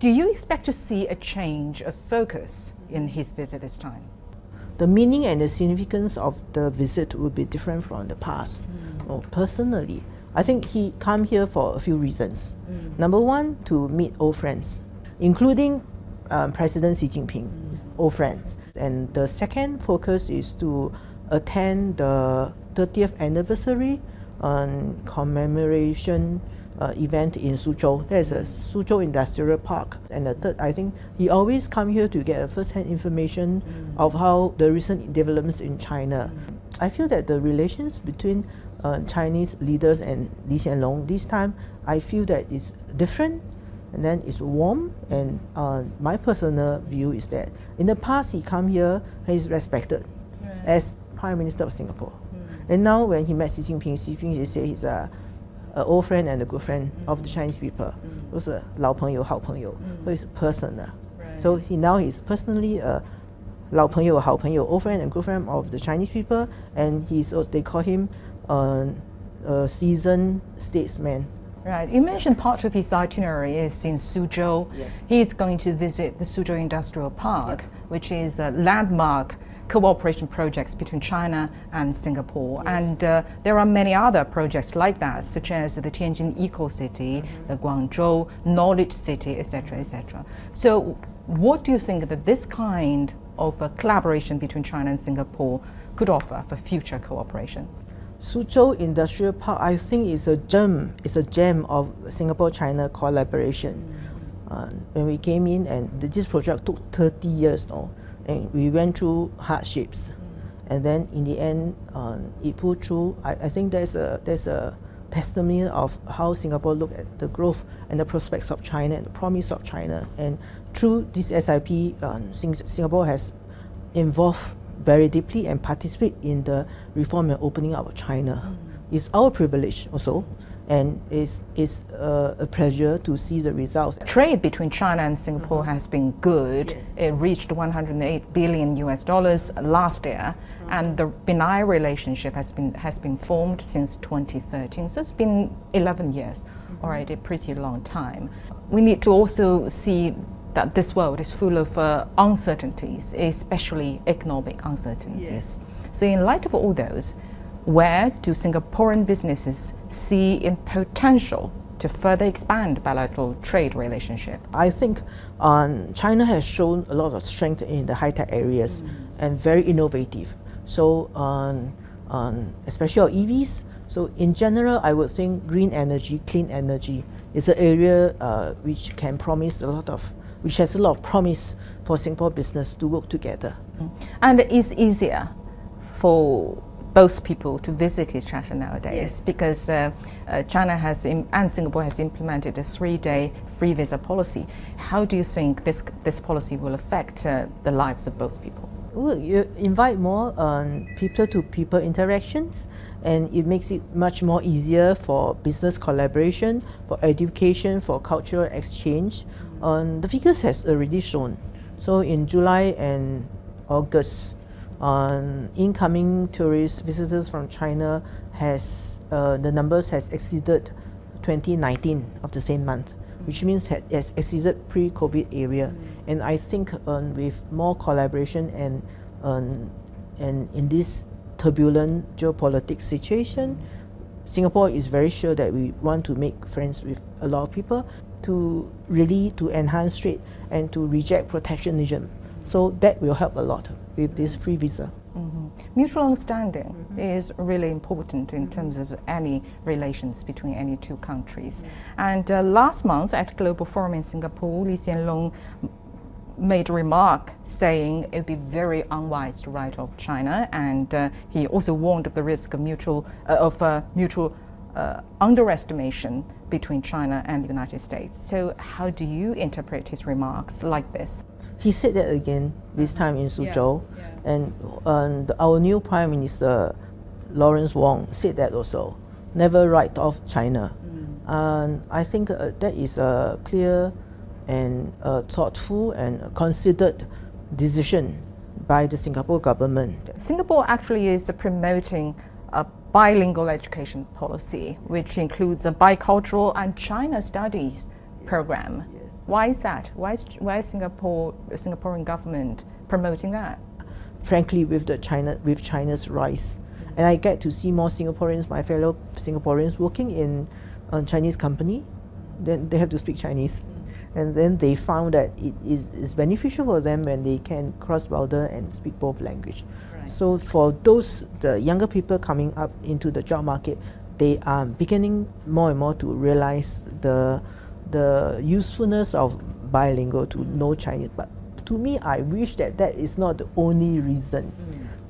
Do you expect to see a change of focus in his visit this time? The meaning and the significance of the visit will be different from the past. Personally, I think he come here for a few reasons. Number one, to meet old friends, including President Xi Jinping's old friends. And the second focus is to attend the 30th anniversary commemoration event in Suzhou. There's a Suzhou Industrial Park. And the third, I think he always come here to get a first-hand information of how the recent developments in China. I feel that the relations between Chinese leaders and Li Hsien this time, I feel that it's different and then it's warm. And my personal view is that in the past he come here, he's respected as Prime Minister of Singapore. And now when he met Xi Jinping said he's an old friend and a good friend of the Chinese people. 都是老朋友好朋友 So it's personal. So now he's personally a 老朋友好朋友 old friend and good friend of the Chinese people, and they call him a seasoned statesman. Right. You mentioned part of his itinerary is in Suzhou. Yes. He's going to visit the Suzhou Industrial Park, which is a landmark cooperation projects between China and Singapore. And there are many other projects like that, such as the Tianjin Eco City, the Guangzhou Knowledge City, etc., etc. So what do you think that this kind of collaboration between China and Singapore could offer for future cooperation? Suzhou Industrial Park, I think, is a gem of Singapore-China collaboration. When we came in, and this project took 30 years now, and we went through hardships, and then in the end, it pulled through. I think there's a testimony of how Singapore look at the growth and the prospects of China and the promise of China. And through this SIP, Singapore has involved very deeply and participate in the reform and opening up of China. It's our privilege also, and it's a pleasure to see the results. Trade between China and Singapore has been good. Yes. It reached $108 billion last year, and the benign relationship has been formed since 2013. So it's been 11 years, already a pretty long time. We need to also see that this world is full of uncertainties, especially economic uncertainties. Yes. So in light of all those, where do Singaporean businesses see in potential to further expand bilateral trade relationship? I think China has shown a lot of strength in the high-tech areas and very innovative. So especially our EVs. So in general, I would think green energy, clean energy is an area which has a lot of promise for Singapore business to work together. And it's easier for both people to visit each other nowadays, because China and Singapore has implemented a 3-day free visa policy. How do you think this policy will affect the lives of both people? Well, you invite more people-to-people interactions, and it makes it much more easier for business collaboration, for education, for cultural exchange. The figures has already shown. So in July and August, incoming tourist visitors from China the numbers has exceeded 2019 of the same month, which means has exceeded pre-COVID area. And I think with more collaboration and in this turbulent geopolitical situation, Singapore is very sure that we want to make friends with a lot of people to enhance trade and to reject protectionism. So that will help a lot with this free visa. Mutual understanding is really important in terms of any relations between any two countries. And last month at Global Forum in Singapore, Li Hsien made a remark saying it would be very unwise to write off China, and he also warned of the risk of mutual underestimation between China and the United States. So how do you interpret his remarks like this? He said that again this time in Suzhou, and our new Prime Minister Lawrence Wong said that also. Never write off China. And I think that is a clear and thoughtful and considered decision by the Singapore government. Singapore actually is promoting a bilingual education policy, which includes a bicultural and China studies program. Why is that? Why is the Singaporean government promoting that? Frankly, with China's rise, and I get to see more Singaporeans, my fellow Singaporeans, working in a Chinese company. Then they have to speak Chinese, and then they found that it is beneficial for them when they can cross border and speak both language. Right. So for the younger people coming up into the job market, they are beginning more and more to realize the usefulness of bilingual, to know Chinese. But to me, I wish that is not the only reason.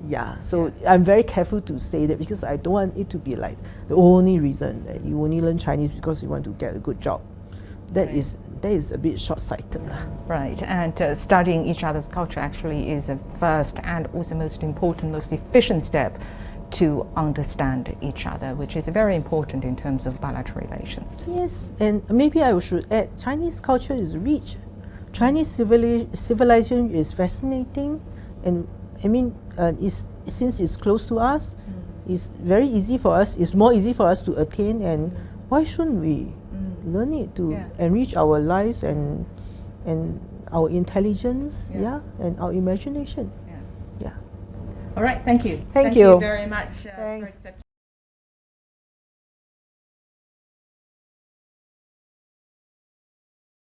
Yeah, so I'm very careful to say that, because I don't want it to be like the only reason that you only learn Chinese because you want to get a good job. That is a bit short-sighted. Right, and studying each other's culture actually is a first and also most important, most efficient step to understand each other, which is very important in terms of bilateral relations. Yes, and maybe I should add, Chinese culture is rich. Chinese civilization is fascinating, and I mean, since it's close to us, it's very easy for us. It's more easy for us to attain, and why shouldn't we learn it to enrich our lives and our intelligence, and our imagination. All right, thank you. Thank you very much. Thanks.